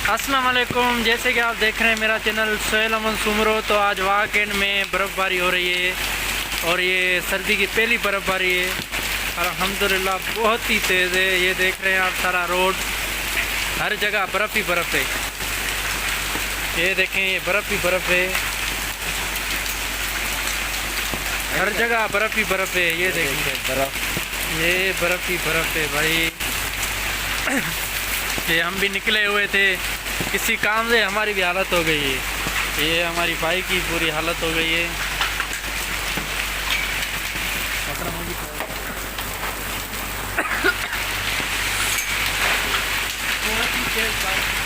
अस्सलाम वालेकुम। जैसे कि आप देख रहे हैं मेरा चैनल सोहेल अमन सुमरो। तो आज वाकई में बर्फ़बारी हो रही है और ये सर्दी की पहली बर्फ़बारी है। अल्हम्दुलिल्लाह बहुत ही तेज़ है। ये देख रहे हैं आप, सारा रोड हर जगह बर्फ़ ही बर्फ़ है। ये देखें, ये बर्फ़ ही बर्फ़ है, हर जगह बर्फ़ ही बर्फ़ है। ये देखें बर्फ़, ये बर्फ़ ही बर्फ़ है भाई। ये हम भी निकले हुए थे किसी काम से, हमारी भी हालत हो गई है। ये हमारी बाइक की पूरी हालत हो गई है। बहुत ही तेज बाइक।